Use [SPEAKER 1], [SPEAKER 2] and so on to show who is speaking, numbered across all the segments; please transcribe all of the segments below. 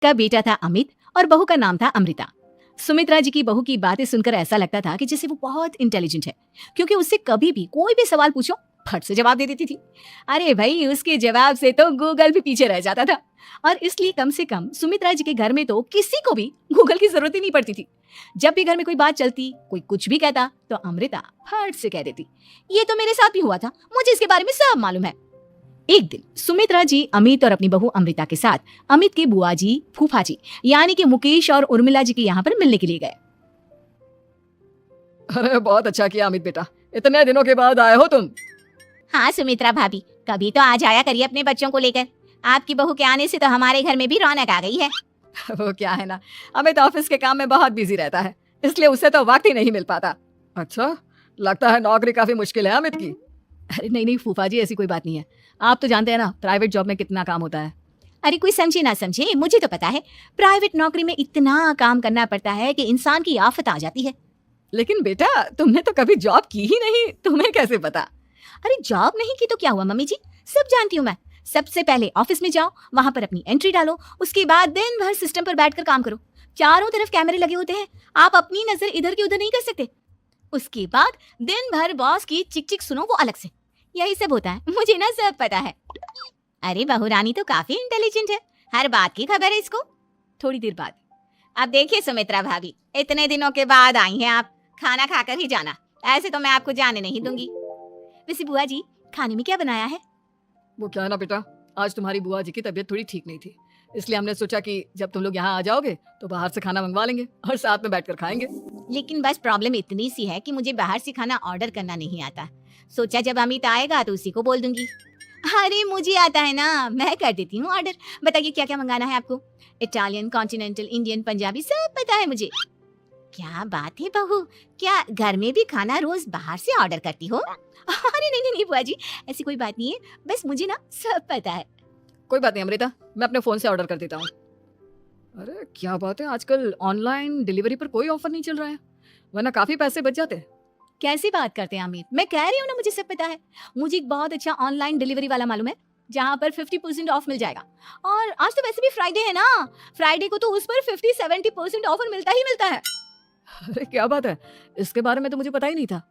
[SPEAKER 1] जिसका बेटा था अमित और बहू का नाम था अमृता। सुमित्रा जी की बहू की बातें सुनकर ऐसा लगता था कि जैसे वो बहुत इंटेलिजेंट है, क्योंकि उससे कभी भी कोई भी सवाल पूछो फट से जवाब दे देती थी। अरे भाई, उसके जवाब से तो गूगल भी पीछे रह जाता था। और इसलिए कम से कम सुमित्रा जी के घर में तो किसी को भी गूगल की जरूरत ही नहीं पड़ती थी। जब भी घर में कोई बात चलती, कोई कुछ भी कहता, तो अमृता फट से कह देती, ये तो मेरे साथ भी हुआ था, मुझे इसके बारे में सब मालूम है। एक दिन सुमित्रा जी अमित और अपनी बहू अमृता के साथ अमित के बुआ जी, फूफा जी यानी कि मुकेश और उर्मिला जी के यहाँ पर मिलने के लिए गए।
[SPEAKER 2] अरे बहुत अच्छा किया अमित बेटा, इतने दिनों के बाद आए हो तुम।
[SPEAKER 3] हाँ सुमित्रा भाभी, कभी तो आ जाया करिए अपने बच्चों को लेकर। आपकी बहू के आने से तो हमारे घर में भी रौनक आ गई है।
[SPEAKER 2] वो क्या है ना, अमित ऑफिस के काम में बहुत बिजी रहता है, इसलिए उससे तो वक्त ही नहीं मिल पाता। अच्छा, लगता है नौकरी काफी मुश्किल है अमित की।
[SPEAKER 1] अरे नहीं नहीं फूफा जी, ऐसी कोई बात नहीं है। आप तो जानते हैं ना प्राइवेट जॉब में कितना काम होता है।
[SPEAKER 3] अरे कोई समझे ना समझे, मुझे तो पता है प्राइवेट नौकरी में इतना काम करना पड़ता है कि इंसान की आफत आ जाती है।
[SPEAKER 2] लेकिन बेटा, तुमने तो कभी जॉब की ही नहीं, तुम्हें कैसे पता?
[SPEAKER 3] अरे जॉब नहीं की तो क्या हुआ मम्मी जी, सब जानती हूँ मैं। सबसे पहले ऑफिस में जाओ, वहां पर अपनी एंट्री डालो, उसके बाद दिन भर सिस्टम पर बैठकर काम करो। चारों तरफ कैमरे लगे होते हैं, आप अपनी नजर इधर की उधर नहीं कर सकते। उसके बाद दिन भर बॉस की चिक चिक सुनो, वो अलग से। यही सब होता है, मुझे ना सब पता है। अरे बहू रानी तो काफी इंटेलिजेंट है, हर बात की खबर है इसको।
[SPEAKER 1] थोड़ी देर बाद,
[SPEAKER 3] अब देखिए सुमित्रा भाभी, इतने दिनों के बाद आई हैं आप, खाना खाकर ही जाना, ऐसे तो मैं आपको जाने नहीं दूंगी।
[SPEAKER 1] वैसे बुआ जी, खाने में क्या बनाया है?
[SPEAKER 2] वो क्या है ना बेटा, आज तुम्हारी बुआ जी की तबीयत थोड़ी ठीक नहीं थी, इसलिए हमने सोचा कि जब तुम लोग यहाँ आ जाओगे तो बाहर से खाना मंगवा लेंगे और साथ में बैठकर खाएंगे।
[SPEAKER 3] लेकिन बस प्रॉब्लम इतनी सी है कि मुझे बाहर से खाना ऑर्डर करना नहीं आता। सोचा जब अमित आएगा तो उसी को बोल दूंगी। अरे मुझे आता है ना, मैं कर देती हूँ ऑर्डर। बताइए क्या क्या मंगाना है आपको? इटालियन, कॉन्टिनेंटल, इंडियन, पंजाबी, सब पता है मुझे। क्या बात है बहू, क्या घर में भी खाना रोज बाहर से ऑर्डर करती हो? अरे नहीं नहीं बुआ जी, ऐसी कोई बात नहीं है, बस मुझे ना सब पता है।
[SPEAKER 2] कोई बात नहीं अमृता, मैं अपने फोन से ऑर्डर कर देता हूँ। अरे क्या बात है, आजकल ऑनलाइन डिलीवरी पर कोई ऑफर नहीं चल रहा है, वरना काफी पैसे बच जाते।
[SPEAKER 1] कैसी बात करते हैं अमित, मैं कह रही हूँ ना मुझे सब पता है। मुझे एक बहुत अच्छा ऑनलाइन डिलीवरी वाला मालूम है, जहाँ पर 50% ऑफ मिल जाएगा। और आज तो वैसे भी फ्राइडे है ना, फ्राइडे को तो उस पर 50-70% ऑफर मिलता ही मिलता है।
[SPEAKER 2] अरे क्या बात है, इसके बारे में तो मुझे पता ही नहीं था।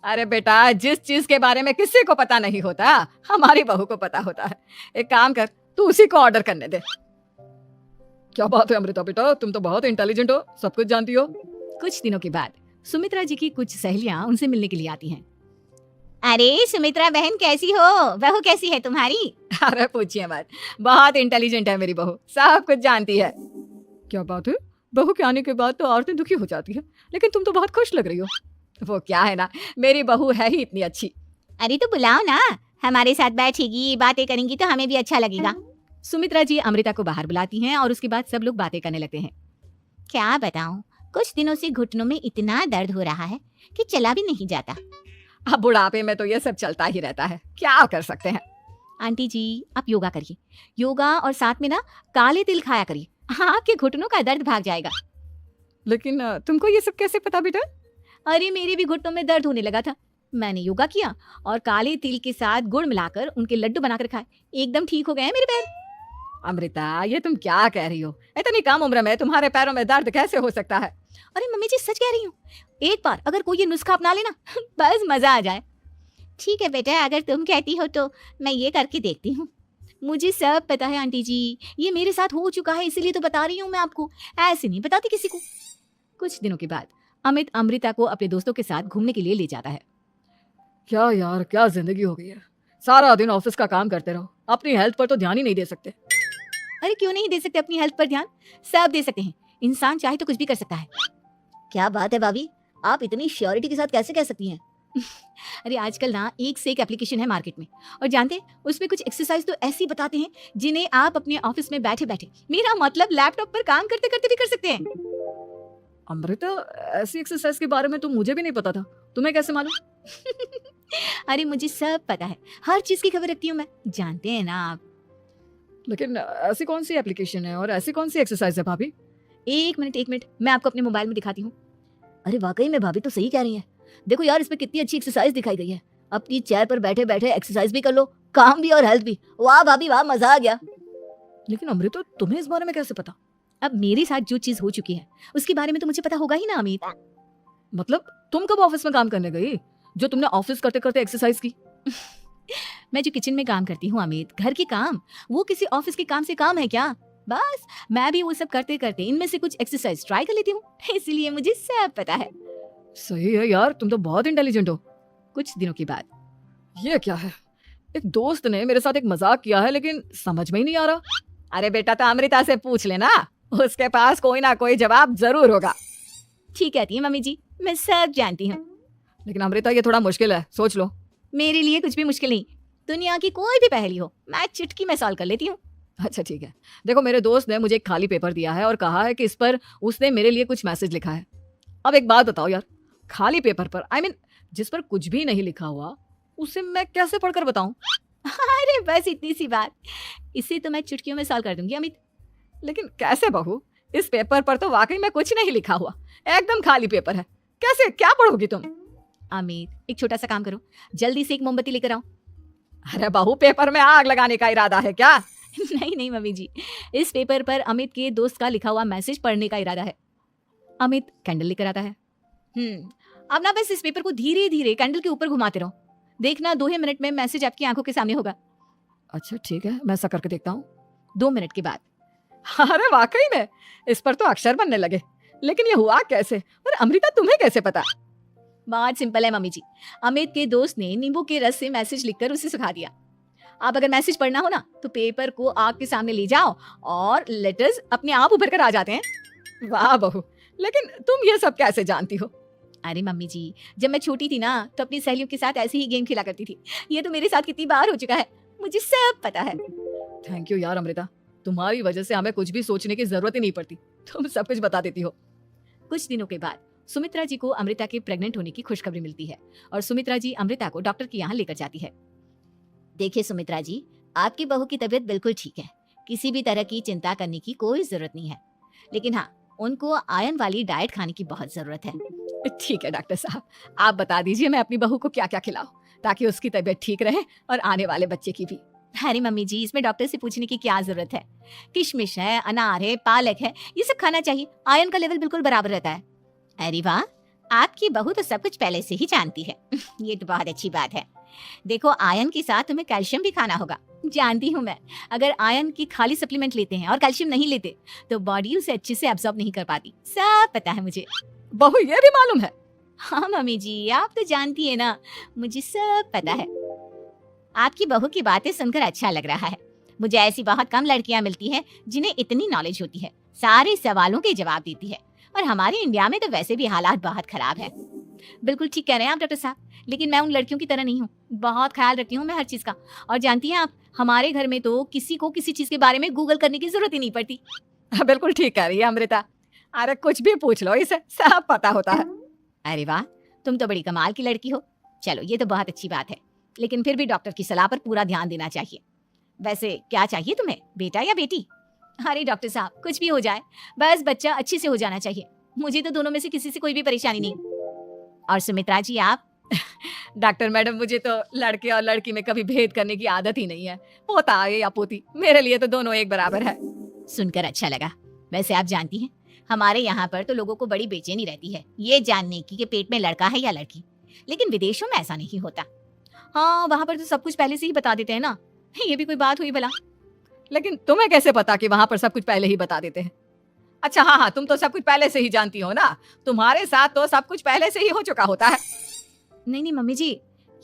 [SPEAKER 2] अरे बेटा, जिस चीज के बारे में किसी को पता नहीं होता, हमारी बहू को पता होता है। एक काम कर, तू उसी को ऑर्डर करने दे। क्या बात है अमृता बेटा, तुम तो बहुत इंटेलिजेंट हो, सब कुछ जानती हो।
[SPEAKER 1] कुछ दिनों के बाद सुमित्रा जी की कुछ सहेलियां उनसे मिलने के लिए आती हैं।
[SPEAKER 3] अरे सुमित्रा बहन कैसी हो, बहू कैसी है तुम्हारी?
[SPEAKER 2] अरे पूछिए मत, बहुत इंटेलिजेंट है मेरी बहू, सब कुछ जानती है। क्या बात है, बहू के आने के बाद तो औरतें दुखी हो जाती है, लेकिन तुम तो बहुत खुश लग रही हो। वो क्या है ना, मेरी बहू है ही इतनी अच्छी।
[SPEAKER 3] अरे तो बुलाओ ना, हमारे साथ बैठेगी, बातें करेंगी तो हमें भी अच्छा लगेगा।
[SPEAKER 1] सुमित्रा जी अमृता को बाहर बुलाती हैं और उसके बाद सब लोग बातें करने लगते हैं।
[SPEAKER 3] क्या बताऊं, कुछ दिनों से घुटनों में इतना दर्द हो रहा है कि चला भी नहीं जाता।
[SPEAKER 2] अब बुढ़ापे में तो ये सब चलता ही रहता है, क्या कर सकते हैं।
[SPEAKER 1] आंटी जी, आप योगा करिए, योगा और साथ में ना काले तिल खाया करिए, आपके घुटनों का दर्द भाग जाएगा।
[SPEAKER 2] लेकिन तुमको ये सब कैसे पता बेटा?
[SPEAKER 1] अरे मेरे भी घुटनों में दर्द होने लगा था, मैंने योगा किया और काले तिल के साथ गुड़ मिलाकर उनके लड्डू बनाकर खाए, एकदम ठीक हो गए हैं मेरे पैर।
[SPEAKER 2] अमृता, ये तुम क्या कह रही हो? इतनी कम उम्र में तुम्हारे पैरों में दर्द कैसे हो सकता है?
[SPEAKER 1] अरे मम्मी जी सच कह रही हूँ, एक बार अगर कोई ये नुस्खा अपना लेना बस मजा आ जाए।
[SPEAKER 3] ठीक है बेटा, अगर तुम कहती हो तो मैं ये करके देखती हूँ।
[SPEAKER 1] मुझे सब पता है आंटी जी, ये मेरे साथ हो चुका है, इसीलिए तो बता रही हूँ मैं आपको, ऐसे नहीं बताती किसी को। कुछ दिनों के बाद अमित अमृता को अपने दोस्तों के साथ घूमने के लिए ले जाता है।
[SPEAKER 2] क्या यार, क्या जिंदगी हो गई है, सारा दिन ऑफिस का काम करते रहो, अपनी हेल्थ पर तो ध्यान ही नहीं दे सकते।
[SPEAKER 1] अरे क्यों नहीं दे सकते अपनी हेल्थ पर ध्यान, सब दे सकते हैं, इंसान चाहे तो कुछ भी कर सकता है।
[SPEAKER 3] क्या बात है भाभी, आप इतनी श्योरिटी के साथ कैसे कह सकती हैं?
[SPEAKER 1] अरे आजकल ना एक से एक एप्लीकेशन है मार्केट में, और जानते हैं उसमें कुछ एक्सरसाइज तो ऐसी बताते हैं जिन्हें आप अपने ऑफिस में बैठे बैठे, मेरा मतलब लैपटॉप पर काम करते करते भी कर सकते हैं।
[SPEAKER 2] अमृता, ऐसी एक्सरसाइज के बारे में तो मुझे भी नहीं पता था, तुम्हें कैसे मालूम?
[SPEAKER 1] अरे मुझे सब पता है, हर चीज की खबर रखती हूँ मैं, जानते हैं ना आप।
[SPEAKER 2] लेकिन ऐसी कौन सी एप्लीकेशन है और ऐसी कौन सी एक्सरसाइज है भाभी?
[SPEAKER 1] एक मिनट, मैं आपको अपने मोबाइल में दिखाती हूँ।
[SPEAKER 3] अरे वाकई में भाभी तो सही कह रही हैं, देखो यार इसमें कितनी अच्छी एक्सरसाइज दिखाई गई है। अपनी चेयर पर बैठे बैठे एक्सरसाइज भी कर लो, काम भी और हेल्थ भी। वाह भाभी वाह, मजा आ गया।
[SPEAKER 2] लेकिन अमृता, तुम्हें इस बारे में कैसे पता?
[SPEAKER 1] अब मेरे साथ जो चीज हो चुकी है उसके बारे में तो मुझे पता होगा ही ना अमित।
[SPEAKER 2] मतलब तुम कब ऑफिस में काम करने गई जो तुमने ऑफिस करते करते एक्सरसाइज की?
[SPEAKER 1] मैं जो किचन में काम करती हूँ अमित, घर के काम, वो किसी ऑफिस के काम से काम है क्या? बस मैं भी वो सब करते करते इनमें से कुछ एक्सरसाइज ट्राई कर लेती हूँ, इसीलिए मुझे सब पता है।
[SPEAKER 2] सही है यार, तुम तो बहुत इंटेलिजेंट हो।
[SPEAKER 1] कुछ दिनों के बाद
[SPEAKER 2] ये क्या है? एक दोस्त ने मेरे साथ एक मजाक किया है लेकिन समझ में ही नहीं आ रहा। अरे बेटा, तो अमृता से पूछ लेना, उसके पास कोई ना कोई जवाब जरूर होगा।
[SPEAKER 1] ठीक कहती है मम्मी जी, मैं सब जानती हूँ।
[SPEAKER 2] लेकिन अमृता ये थोड़ा मुश्किल है, सोच लो।
[SPEAKER 1] मेरे लिए कुछ भी मुश्किल नहीं, दुनिया की कोई भी पहेली हो मैं चुटकी में सॉल्व कर लेती हूँ।
[SPEAKER 2] अच्छा ठीक है, देखो मेरे दोस्त ने मुझे एक खाली पेपर दिया है और कहा है कि इस पर उसने मेरे लिए कुछ मैसेज लिखा है। अब एक बात बताओ यार, खाली पेपर पर जिस पर कुछ भी नहीं लिखा हुआ उसे मैं कैसे पढ़कर बताऊं?
[SPEAKER 1] अरे बस इतनी सी बात, इसे तो मैं चुटकियों में सॉल्व कर दूंगी अमित।
[SPEAKER 2] लेकिन कैसे बहू? इस पेपर पर तो वाकई में कुछ नहीं लिखा हुआ, एकदम खाली पेपर है, कैसे क्या पढ़ोगी तुम?
[SPEAKER 1] अमित एक छोटा सा काम करो, जल्दी से एक मोमबत्ती लेकर आओ।
[SPEAKER 2] अरे बहू, पेपर में आग लगाने का इरादा है क्या?
[SPEAKER 1] नहीं नहीं मम्मी जी, इस पेपर पर अमित के दोस्त का लिखा हुआ मैसेज पढ़ने का इरादा है। अमित कैंडल लेकर आता है। अब ना बस इस पेपर को धीरे धीरे कैंडल के ऊपर घुमाते रहो, देखना 2 ही मिनट में मैसेज आपकी आंखों के सामने होगा।
[SPEAKER 2] अच्छा ठीक है, मैं ऐसा करके देखता हूँ।
[SPEAKER 1] 2 मिनट के बाद।
[SPEAKER 2] अरे वाकई में इस पर तो अक्षर बनने लगे, लेकिन ये हुआ कैसे? और अमृता तुम्हें कैसे पता?
[SPEAKER 1] बहुत सिंपल है मम्मी जी, अमित के दोस्त ने नींबू के रस से मैसेज लिखकर उसे सिखा दिया। आप अगर मैसेज पढ़ना हो ना तो पेपर को आग के सामने ले जाओ और लेटर्स अपने आप उभर कर आ जाते हैं।
[SPEAKER 2] वाह बहू, लेकिन तुम ये सब कैसे जानती हो?
[SPEAKER 1] अरे मम्मी जी, जब मैं छोटी थी ना तो अपनी सहेलियों के साथ ऐसे ही गेम खेला करती थी। ये तो मेरे साथ कितनी बार हो चुका है, मुझे सब पता है।
[SPEAKER 2] थैंक यू यार अमृता, तुम्हारी वजह से हमें कुछ भी सोचने की जरूरत ही नहीं पड़ती, तुम सब कुछ बता देती हो।
[SPEAKER 1] कुछ दिनों के बाद सुमित्रा जी को अमृता के प्रेग्नेंट होने की खुशखबरी मिलती है और सुमित्रा जी अमृता को डॉक्टर के यहाँ लेकर जाती है।
[SPEAKER 3] देखिए सुमित्रा जी, आपकी बहू की तबीयत बिल्कुल ठीक है, किसी भी तरह की चिंता करने की कोई जरूरत नहीं है, लेकिन हाँ, उनको आयरन वाली डाइट खाने की बहुत जरूरत है।
[SPEAKER 2] ठीक है डॉक्टर साहब, आप बता दीजिए मैं अपनी बहू को क्या क्या खिलाऊं ताकि उसकी तबीयत ठीक रहे और आने वाले बच्चे की भी।
[SPEAKER 1] अरे मम्मी जी, इसमें डॉक्टर से पूछने की क्या जरूरत है? किशमिश है, अनार है, पालक है, ये सब खाना चाहिए, आयरन का लेवल बिल्कुल बराबर रहता है।
[SPEAKER 3] अरे वाह, आपकी बहू तो सब कुछ पहले से ही जानती है। ये तो बहुत अच्छी बात है। देखो, आयरन के साथ तुम्हें कैल्शियम भी खाना होगा।
[SPEAKER 1] जानती हूँ मैं, अगर आयरन की खाली सप्लीमेंट लेते हैं और कैल्शियम नहीं लेते तो बॉडी उसे अच्छे से एब्जॉर्ब नहीं कर पाती, सब पता है मुझे।
[SPEAKER 2] बहू ये भी मालूम है?
[SPEAKER 1] हाँ मम्मी जी, आप तो जानती है ना, मुझे सब पता है।
[SPEAKER 3] आपकी बहू की बातें सुनकर अच्छा लग रहा है। मुझे ऐसी बहुत कम लड़कियां मिलती हैं जिन्हें इतनी नॉलेज होती है, सारे सवालों के जवाब देती है, और हमारे इंडिया में तो वैसे भी हालात बहुत खराब है।
[SPEAKER 1] बिल्कुल ठीक कह रहे हैं आप डॉक्टर साहब, लेकिन मैं उन लड़कियों की तरह नहीं हूँ, बहुत ख्याल रखती हूँ मैं हर चीज का। और जानती हैं आप, हमारे घर में तो किसी को किसी चीज के बारे में गूगल करने की जरूरत ही नहीं पड़ती।
[SPEAKER 2] बिल्कुल ठीक कह रही है अमृता, अरे कुछ भी पूछ लो, इसे सब पता होता है।
[SPEAKER 3] अरे वाह, तुम तो बड़ी कमाल की लड़की हो। चलो, ये तो बहुत अच्छी बात है, लेकिन फिर भी डॉक्टर की सलाह पर पूरा ध्यान देना चाहिए। वैसे क्या चाहिए तुम्हें, बेटा या बेटी?
[SPEAKER 1] अरे डॉक्टर साहब, कुछ भी हो जाए, बस बच्चा अच्छे से हो जाना चाहिए। मुझे तो दोनों में से किसी से कोई भी परेशानी नहीं।
[SPEAKER 3] और सुमित्रा जी आप?
[SPEAKER 2] डॉक्टर मैडम, मुझे तो लड़के और लड़की में कभी भेद करने की आदत ही नहीं है, पोता आए या पोती, मेरे लिए तो दोनों एक बराबर है।
[SPEAKER 3] सुनकर अच्छा लगा। वैसे आप जानती हैं, हमारे यहाँ पर तो लोगों को बड़ी बेचैनी रहती है ये जानने की कि पेट में लड़का है या लड़की, लेकिन विदेशों में ऐसा नहीं होता।
[SPEAKER 1] हाँ, वहाँ पर तो सब कुछ पहले से ही बता देते हैं ना, ये भी कोई बात हुई भला?
[SPEAKER 2] लेकिन तुम्हें कैसे पता कि वहाँ पर सब कुछ पहले ही बता देते हैं? अच्छा हाँ, तुम तो सब कुछ पहले से ही जानती हो ना, तुम्हारे साथ तो सब कुछ पहले से ही हो चुका होता है।
[SPEAKER 1] नहीं मम्मी जी,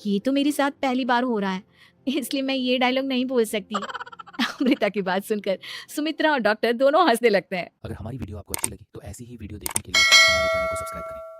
[SPEAKER 1] ये तो मेरे साथ पहली बार हो रहा है, इसलिए मैं ये डायलॉग नहीं बोल सकती। अमृता की बात सुनकर सुमित्रा और डॉक्टर दोनों हंसने लगते हैं।
[SPEAKER 4] अगर हमारी वीडियो आपको अच्छी लगी तो ऐसी ही वीडियो देखने के लिए हमारे चैनल को सब्सक्राइब करें।